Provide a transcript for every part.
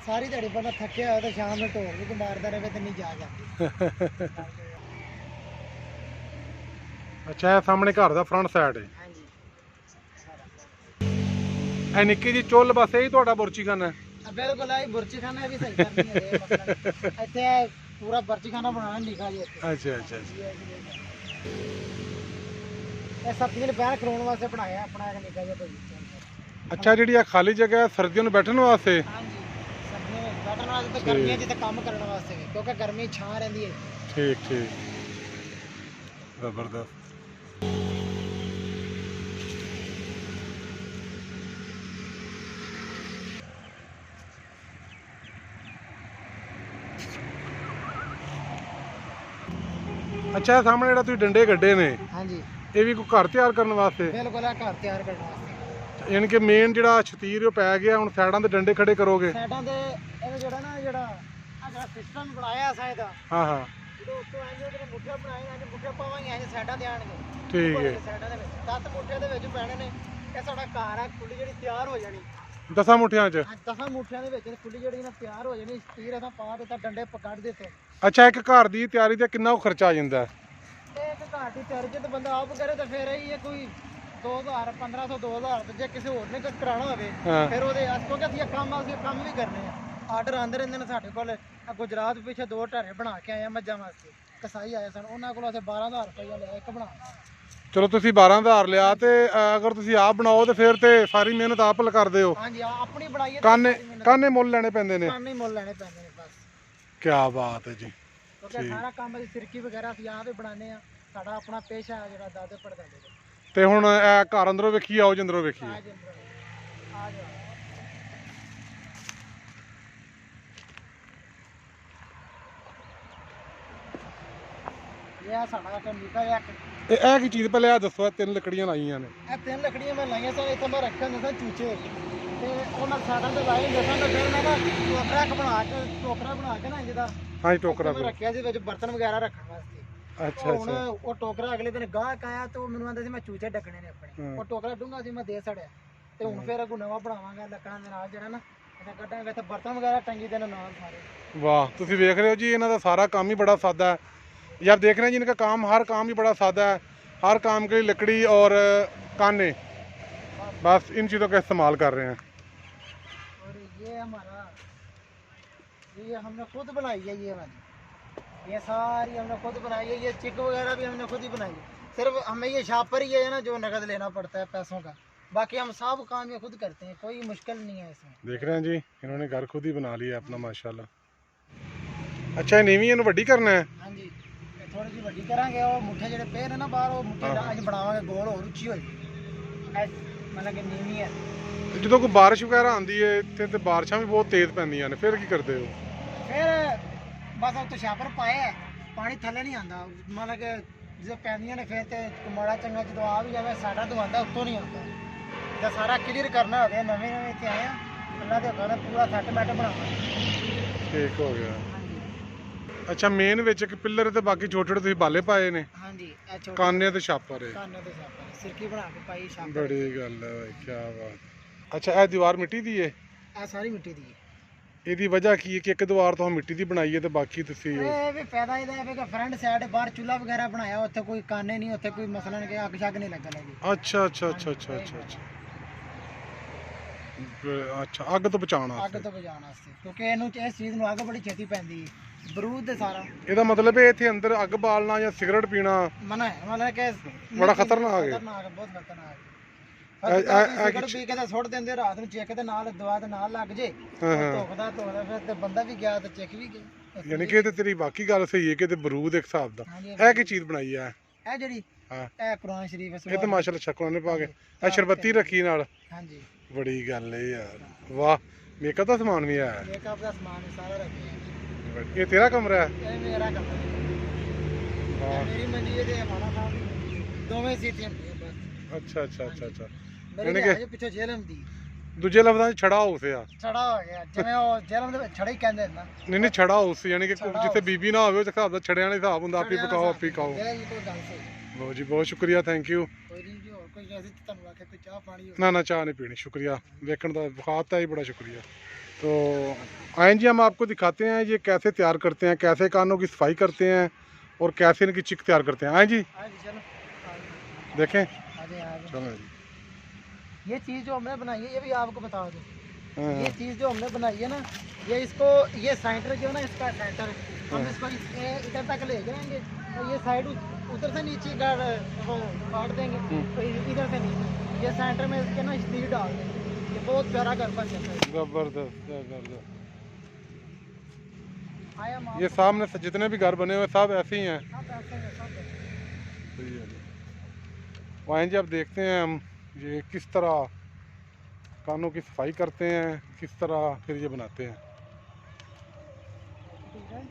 ਸਾਰੀ ਦਿਹਾੜੀ ਬੰਦਾ ਥੱਕਿਆ ਹੋਇਆ ਤੇ ਸ਼ਾਮ ਨੂੰ ਢੋਲ ਵੀ ਮਾਰਦਾ ਰਹੇ ਤੇ ਨਹੀਂ ਜਾਗ ਆਉਂਦੀ। ਅੱਛਾ ਇਹ ਸਾਹਮਣੇ ਘਰ ਦਾ ਫਰੰਟ ਸਾਈਡ ਹੈ। ਹਾਂਜੀ ਇਹ ਨਿੱਕੀ ਜੀ ਚੁੱਲ ਬਸ ਇਹੀ ਤੁਹਾਡਾ ਬੁਰਚੀਖਾਨਾ ਹੈ? ਬਿਲਕੁਲ ਆਈ ਬੁਰਚੀਖਾਨਾ ਵੀ ਸਹੀ ਕਰਨੀ ਹੈ ਮਸਲਾ ਇੱਥੇ ਪੂਰਾ ਬੁਰਚੀਖਾਨਾ ਬਣਾਉਣਾ ਲਿਖਾ ਜੀ ਇੱਥੇ। ਅੱਛਾ ਅੱਛਾ ਅੱਛਾ। ਇਹ ਸਰਦੀਆਂ ਨੂੰ ਬੈਠ ਕਰਾਉਣ ਵਾਸਤੇ ਬਣਾਇਆ ਆਪਣਾ ਇੱਕ ਨਿੱਕਾ ਜਿਹਾ ਬਗੀਚਾ। ਅੱਛਾ ਜਿਹੜੀ ਆ ਖਾਲੀ ਜਗ੍ਹਾ ਹੈ ਸਰਦੀਆਂ ਨੂੰ ਬੈਠਣ ਵਾਸਤੇ? ਹਾਂਜੀ ਸਰਦੀਆਂ ਵਿੱਚ ਬੈਠਣ ਵਾਸਤੇ ਤੇ ਗਰਮੀਆਂ 'ਚ ਤਾਂ ਕੰਮ ਕਰਨ ਵਾਸਤੇ ਵੀ ਕਿਉਂਕਿ ਗਰਮੀ ਛਾਂ ਰਹਿੰਦੀ ਹੈ। ਠੀਕ ਠੀਕ ਜ਼ਬਰਦਸਤ। ਅੱਛਾ ਇਹ ਸਾਹਮਣੇ ਜਿਹੜਾ ਤੁਸੀਂ ਡੰਡੇ ਗੱਡੇ ਨੇ ਹਾਂਜੀ ਇਹ ਵੀ ਕੋਈ ਘਰ ਤਿਆਰ ਕਰਨ ਵਾਸਤੇ? ਬਿਲਕੁਲ ਆ ਘਰ ਤਿਆਰ ਕਰਨ ਵਾਸਤੇ। ਯਾਨੀ ਕਿ ਮੇਨ ਜਿਹੜਾ ਛਤੀਰ ਉਹ ਪੈ ਗਿਆ, ਹੁਣ ਸਾਈਡਾਂ ਤੇ ਡੰਡੇ ਖੜੇ ਕਰੋਗੇ? ਸਾਈਡਾਂ ਦੇ ਇਹ ਜਿਹੜਾ ਨਾ ਜਿਹੜਾ ਸਿਸਟਮ ਬਣਾਇਆ ਅਸਾਂ ਇਹਦਾ, ਹਾਂ ਹਾਂ ਜਦੋਂ ਉੱਤੋਂ ਆਏਗੇ ਉਹਦੇ ਮੁੱਠੇ ਬਣਾਏ ਨੇ, ਮੁੱਠੇ ਪਾਵਾਂਗੇ ਐਂ ਸਾਈਡਾਂ ਤੇ ਆਣਗੇ। ਠੀਕ ਹੈ। ਸਾਈਡਾਂ ਦੇ ਵਿੱਚ 10 ਮੁੱਠਿਆਂ ਦੇ ਵਿੱਚ ਪੈਣੇ ਨੇ। ਇਹ ਸਾਡਾ ਘਰ ਆ, ਖੁੱਲੀ ਜਿਹੜੀ ਤਿਆਰ ਹੋ ਜਾਣੀ 10 ਮੁੱਠਿਆਂ 'ਚ? 10 ਮੁੱਠਿਆਂ ਦੇ ਵਿੱਚ ਖੁੱਲੀ ਜਿਹੜੀ ਨਾ ਤਿਆਰ ਹੋ ਜਾਣੀ। ਸਟੀਰ ਅਸਾਂ ਪਾ ਦਿੱਤਾ, ਡੰਡੇ ਕੱਢ ਦਿੱਤੇ। ਅੱਛਾ ਇੱਕ ਘਰ ਦੀ ਤਿਆਰੀ ਤੇ ਕਿੰਨਾ ਕੁ ਖਰਚਾ ਆ ਜਾਂਦਾ? ਇਹ ਇੱਕ ਘਰ ਦੀ ਤਿਆਰੀ ਜੇ ਤਾਂ ਬੰਦਾ ਆਪ ਕਰੇ ਤਾਂ ਫਿਰ ਇਹ ਕੋਈ 2000 1500 2000 ਤੇ ਜੇ ਕਿਸੇ ਹੋਰ ਨੇ ਕਰਾਉਣਾ ਹੋਵੇ ਫਿਰ ਉਹਦੇ ਕਿਉਂਕਿ ਅਸੀਂ ਕੰਮ ਵੀ ਕਰਨੇ ਆ। ਆਰਡਰ ਆਉਂਦੇ ਰਹਿੰਦੇ ਨੇ ਸਾਡੇ ਕੋਲ। ਗੁਜਰਾਤ ਪਿੱਛੇ 2 ਢਾਰੇ ਬਣਾ ਕੇ ਆਏ ਆ ਮੱਝਾਂ ਵਾਸਤੇ, ਕਸਾਈ ਆਏ ਸਨ, ਉਹਨਾਂ ਕੋਲ ਅਸੀਂ 12000 ਰੁਪਇਆ ਲਿਆ ਇੱਕ ਬਣਾ। ਚਲੋ ਤੁਸੀਂ 12000 ਲਿਆ ਤੇ ਅਗਰ ਤੁਸੀਂ ਆਪ ਬਣਾਓ ਤੇ ਫਿਰ ਤੇ ਸਾਰੀ ਮਿਹਨਤ ਆਪ ਕਰਦੇ ਹੋ? ਹਾਂਜੀ ਆਪਣੀ ਬਣਾਈਏ। ਕਾਨੇ ਮੁੱਲ ਲੈਣੇ ਪੈਂਦੇ ਨੇ? ਕਾਨੇ ਮੁੱਲ ਲੈਣੇ ਪੈਂਦੇ ਨੇ ਬਸ। ਕੀ ਬਾਤ ਹੈ ਜੀ। ਕਿਉਂਕਿ ਸਾਰਾ ਕੰਮ ਅਸੀਂ ਸਿਰਕੀ ਵਗੈਰਾ ਅਸੀਂ ਆਪ ਹੀ ਬਣਾਉਂਦੇ ਆ। ਸਾਡਾ ਆਪਣਾ ਪੇਸ਼ਾ ਹੈ ਜਿਹੜਾ ਦਾਦੇ ਪੜਦਾਦੇ ਦਾ। ਤੇ ਹੁਣ ਇਹ ਘਰ ਅੰਦਰੋਂ ਵੇਖੀਏ, ਆਓ ਜੰਦਰੋਂ ਵੇਖੀਏ। ਆ ਜਾਓ। ਇਹ ਸਾਡਾ ਇੱਕ ਨਿੱਕਾ ਜਿਹਾ ਇਹ ਕੀ ਚੀਜ਼ ਪਹਿਲੇ ਆ ਦੱਸੋ? ਇਹ 3 ਲੱਕੜੀਆਂ ਲਾਈਆਂ ਨੇ। ਇਹ 3 ਲੱਕੜੀਆਂ ਮੈਂ ਲਾਈਆਂ ਸਨ। ਇੱਥੇ ਮੈਂ ਰੱਖਿਆ ਹੁੰਦਾ ਚੂਚੇ ਤੇ ਉਹਨਾਂ ਸਾਡਾ ਤੇ ਲਾਏ ਹੁੰਦੇ ਸਨ। ਫਿਰ ਮੈਂ ਨਾ ਟੋਕਰਾ ਬਣਾ ਕੇ ਨਾ ਜਿਹਦਾ ਹਾਂਜੀ ਟੋਕਰਾ ਮੈਂ ਰੱਖਿਆ ਸੀ ਵਿੱਚ ਬਰਤਨ ਵਗੈਰਾ ਰੱਖਣ ਵਾਸਤੇ। ਅੱਛਾ ਹੁਣ ਉਹ ਟੋਕਰਾ ਅਗਲੇ ਦਿਨ ਗਾਹਕ ਆਇਆ ਤੇ ਉਹ ਮੈਨੂੰ ਆਂਦਾ ਸੀ ਮੈਂ ਚੂਚੇ ਡੱਕਣੇ ਨੇ ਆਪਣੇ। ਉਹ ਟੋਕਰਾ ਡੂੰਗਾ ਸੀ ਮੈਂ ਦੇ ਛੜਿਆ ਤੇ ਹੁਣ ਫਿਰ ਅੱਗੋਂ ਨਵਾਂ ਬਣਾਵਾਂਗਾ ਲੱਕੜਾਂ ਦੇ ਨਾਲ ਜਿਹੜਾ ਨਾ ਇਹਦਾ ਕੱਢਾਂਗੇ ਤੇ ਬਰਤਨ ਵਗੈਰਾ ਟੰਗੀ ਦੇ ਨਾਲ ਸਾਰੇ। वाह तुसी देख रहे हो जी, इन्हों का सारा काम ही बड़ा सादा है। ये आप देख रहे हैं जी, इनका काम हर काम ही बड़ा सादा है। हर काम के लिए लकड़ी और काने बस इन चीज़ों का इस्तेमाल कर रहे हैं। और ये हमारा ये हमने खुद बनाई है। ये वाली ये सारी हमने खुद बनाई है। ये चिक वगैरह भी हमने खुद ही बनाई है। सिर्फ हमें ये शॉपर ही है ना जो नकद लेना पड़ता है पैसों का। बाकी हम सब काम ये खुद करते हैं, कोई मुश्किल नहीं है इसमें। देख रहे हैं जी, इन्होंने घर खुद ही बना लिया अपना माशाल्लाह। अच्छा नीवी इन्हों वड्डी करना है? हाँ जी थोड़ी जी वड्डी करांगे। और मुठे जेडे पे ने ना बाहर वो मुठे अज बनावांगे गोल और उच्ची होई मतलब कि नीवी है। जो कोई बारिश वगैरह आती है इत्थे ते बारिशां भी बहुत तेज पैंदियां ने, फिर की करते हो? फिर बस उत्ते छापर पाए पानी थल्ले नहीं आंदा। मतलब कि जो पैंदियां ने फिर ते माड़ा चंगा जो आ भी जावे साडा तो आंदा उत्तों नहीं आंदा। जब सारा क्लियर करना हो गया नवे नवे इत्थे आए अल्लाह दे हुक्म पूरा सेट मैट बनावांगे। ठीक हो गया। अच्छा मेन विच एक पिलर ते बाकी छोटे छोटे तुसीं बाले पाए ने? हाँ जी ए छोटे काने ते छापर है। काने ते छापर सिरकी बना के पाई छापर। बड़ी गल है भाई, क्या बात। अच्छा ये दीवार मिट्टी दी है? ए सारी मिट्टी दी है। ਇਹਦੀ ਵਜ੍ਹਾ ਕੀ ਹੈ ਕਿ ਇੱਕ ਦੀਵਾਰ ਤੋਂ ਮਿੱਟੀ ਦੀ ਬਣਾਈ ਹੈ ਤੇ ਬਾਕੀ ਤੁਸੀਂ ਇਹ ਵੀ ਫਾਇਦਾ ਇਹਦਾ ਹੈ ਕਿ ਫਰੰਟ ਸਾਈਡ ਬਾਹਰ ਚੁੱਲ੍ਹਾ ਵਗੈਰਾ ਬਣਾਇਆ, ਉੱਥੇ ਕੋਈ ਕਾਨੇ ਨਹੀਂ, ਉੱਥੇ ਕੋਈ ਮਸਲਾ ਨਹੀਂ ਕਿ ਅੱਗ ਸ਼ੱਗ ਨਹੀਂ ਲੱਗਣ ਲੱਗੀ। ਅੱਛਾ ਅੱਛਾ ਅੱਛਾ ਅੱਛਾ ਅੱਛਾ ਅੱਛਾ ਅੱਗ ਤੋਂ ਬਚਾਉਣ ਅੱਗ ਵਾਸਤੇ। ਤੋਂ ਬਚਾਉਣ ਵਾਸਤੇ ਕਿਉਂਕਿ ਇਹਨੂੰ ਇਸ ਚੀਜ਼ ਨੂੰ ਅੱਗ ਬੜੀ ਛੇਤੀ ਪੈਂਦੀ ਹੈ ਬਰੂਦ ਦੇ ਸਾਰਾ। ਇਹਦਾ ਮਤਲਬ ਹੈ ਇੱਥੇ ਅੰਦਰ ਅੱਗ ਬਾਲਣਾ ਜਾਂ ਸਿਗਰਟ ਪੀਣਾ ਮਨਾ ਹੈ, ਮਤਲਬ ਕਿ ਬੜਾ ਖਤਰਨਾਕ ਹੈ। ਖਤਰਨਾਕ ਬਹੁਤ ਖਤਰਨਾਕ ਹੈ। ਸਿਗਰਟ ਪੀ ਕੇ ਤਾਂ ਸੁੱਟ ਦਿੰਦੇ ਰਾਤ ਨੂੰ, ਚੈੱਕ ਦੇ ਨਾਲ ਦਵਾ ਦੇ ਨਾਲ ਲੱਗ ਜੇ ਧੋਖਦਾ ਫਿਰ ਤੇ ਬੰਦਾ ਵੀ ਗਿਆ ਤੇ ਚੈੱਕ ਵੀ ਗਿਆ। ਯਾਨੀ ਕਿ ਇਹ ਤੇ ਤੇਰੀ ਬਾਕੀ ਗੱਲ ਸਹੀ ਹੈ ਕਿ ਤੇ ਬਰੂਦ ਇੱਕ ਹਿਸਾਬ ਦਾ। ਇਹ ਕੀ ਚੀਜ਼ ਬਣਾਈ ਹੈ? ਇਹ ਜਿਹੜੀ ਇਹ ਕੁਰਾਨ ਸ਼ਰੀਫ ਹੈ। ਇਹ ਤਾਂ ਮਾਸ਼ਾਅੱਲਾ ਸ਼ਕਲਾਂ ਨੇ ਪਾ ਕੇ ਇਹ ਸ਼ਰਬੱਤੀ ਰੱਖੀ ਨਾਲ। ਹਾਂਜੀ ਬੜੀ ਗੱਲ ਹੈ ਯਾਰ, ਵਾਹ। ਮੇਕਅਪ ਦਾ ਸਮਾਨ ਵੀ ਹੈ? ਮੇਕਅਪ ਦਾ ਸਮਾਨ ਸਾਰਾ ਰੱਖਿਆ। ਇਹ ਤੇਰਾ ਕਮਰਾ ਹੈ? ਇਹ ਮੇਰਾ ਕਮਰਾ ਹੈ। ਮੇਰੀ ਮੰਡੀ ਤੇ ਹਮਾਰਾ ਕੰਮ ਦੋਵੇਂ ਸੀਟੀਆਂ ਬਸ। ਅੱਛਾ ਅੱਛਾ ਅੱਛਾ ਅੱਛਾ। ਮੇਰੇ ਘਰ ਦੇ ਪਿੱਛੇ ਜੇਲਮ ਦੀ ਦੂਜੇ ਲਫ਼ਜ਼ਾਂ 'ਚ ਛੜਾ ਹਾਊਸ ਆ। ਛੜਾ ਹੋ ਗਿਆ ਜਿਵੇਂ ਉਹ ਜੇਲਮ ਦੇ ਵਿੱਚ ਛੜਾ ਹੀ ਕਹਿੰਦੇ ਨੇ ਨਾ। ਨਹੀਂ ਛੜਾ ਹਾਊਸ ਯਾਨੀ ਕਿ ਜਿੱਥੇ ਬੀਬੀ ਨਾ ਹੋਵੇ ਉਸ ਹਿਸਾਬ ਦਾ ਛੜਿਆਂ ਵਾਲਾ ਹਿਸਾਬ ਹੁੰਦਾ, ਆਪੀ ਪਕਾਓ ਆਪੀ ਖਾਓ। ਇਹ ਕੋਈ ਗੱਲ ਸਹੀ। बहुत जी बहुत शुक्रिया थैंक यू ਕੋਈ ਨਹੀਂ ਜੀ, ਹੋਰ ਕੋਈ ਐਸੀ ਤੁਹਾਨੂੰ ਆਖੇ ਕੋਈ ਚਾਹ ਪਾਣੀ ना ना चाह नहीं पीनी शुक्रिया देखने का दिखाता ही बड़ा शुक्रिया। तो आए जी हम आपको दिखाते हैं ये कैसे तैयार करते हैं, कैसे कानों की सफाई करते हैं और कैसे इनकी चिक तैयार करते हैं। आए जी हाँ जी चलो देखें आगे आगे। चलो जी। ये चीज़ जो हमने बनाई है ये भी आपको बता दूँ, हाँ, ये चीज़ जो हमने बनाई है ना, ये इसको ये सेंटर जो है ना, इसका सेंटर हम इसको इधर तक ले जाएंगे और ये साइड उधर से नीचे वो काट देंगे, तो इधर से नीचे ये सेंटर में इसके ना स्टील डाल देंगे। ये बहुत प्यारा घर बन जाता है। जबरदस्त जबरदस्त। आया हम ये सामने से जितने भी घर बने हुए सब ऐसे ही हैं। सब ऐसे हैं, सब ऐसे। सही है जी। आए जी अब देखते हैं हम ये किस तरह कानों की सफाई करते हैं, किस तरह फिर ये बनाते हैं। ठीक है।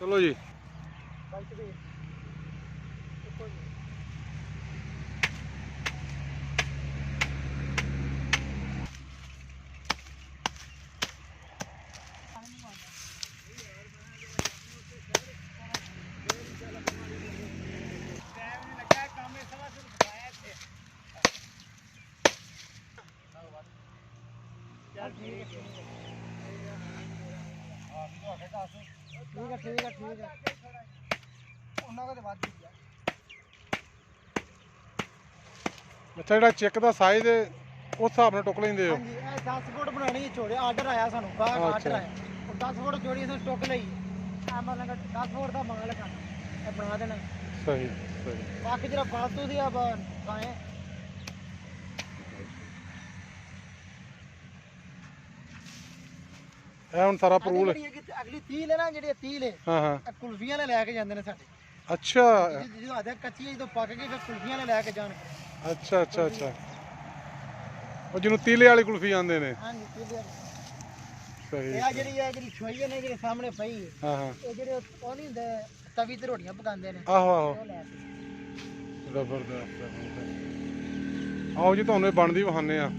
चलो जी बाइक भी देखो जी। ठीक है ਉਹਨਾਂ ਕੋਲ ਵੱਧ ਹੀ ਆ। ਅੱਛਾ ਜਿਹੜਾ ਚੈੱਕ ਦਾ ਸਾਈਜ਼ ਉਸ ਹਿਸਾਬ ਨਾਲ ਟੁੱਕ ਲੈਂਦੇ ਹੋ। ਹਾਂਜੀ ਇਹ 10 ਫੁੱਟ ਬਣਾਣੀ ਹੈ ਚੋੜੇ, ਆਰਡਰ ਆਇਆ ਸਾਨੂੰ ਗਾਹਕ ਆਰਡਰ ਅੱਛਾ। ਆਇਆ ਉਹ 10 ਫੁੱਟ ਜੋੜੀ ਅਸੀਂ ਟੁੱਕ ਲਈ ਆ ਮਤਲਬ 10 ਫੁੱਟ ਦਾ ਮੰਗ ਲਗਾ ਇਹ ਬਣਾ ਦੇਣਾ। ਸਹੀ ਸਹੀ। ਬਾਕੀ ਜਿਹੜਾ ਫਾਲਤੂ ਦੀ ਆ ਗਾਏ ਇਹ ਹੁਣ ਸਾਰਾ ਪਰੂਲ ਅਗਲੀ ਤੀਲ ਹੈ ਨਾ, ਜਿਹੜੀ ਤੀਲ ਹੈ ਹਾਂ ਹਾਂ ਇਹ ਕੁਲਫੀਆਂ ਨੇ ਲੈ ਕੇ ਜਾਂਦੇ ਨੇ ਸਾਡੇ। ਅੱਛਾ ਜਦੋਂ ਆਦੇ ਕੱਚੀ ਜਦੋਂ ਪੱਕ ਗਈ ਫਿਰ ਕੁਲਫੀਆਂ ਨੇ ਲੈ ਕੇ ਜਾਣ। ਅੱਛਾ ਅੱਛਾ ਅੱਛਾ ਉਹ ਜਿਹਨੂੰ ਤੀਲੇ ਵਾਲੀ ਕੁਲਫੀ ਆਂਦੇ ਨੇ। ਹਾਂਜੀ ਤੀਲੇ ਸਹੀ ਇਹ ਜਿਹੜੀ ਛੋਈ ਹੈ ਨਾ ਜਿਹੜੇ ਸਾਹਮਣੇ ਪਈ ਹੈ, ਹਾਂ ਹਾਂ ਇਹ ਜਿਹੜੇ ਉਹ ਨਹੀਂ ਹੁੰਦੇ ਤਵੀ ਤੇ ਰੋਟੀਆਂ ਪਕਾਉਂਦੇ ਨੇ, ਆਹੋ ਆਹੋ ਉਹ ਲੈ ਕੇ। ਜ਼ਬਰਦਸਤ। ਆਓ ਜੀ ਤੁਹਾਨੂੰ ਇਹ ਬਣਦੀ ਵਿਖਾਉਂਦੇ ਆ।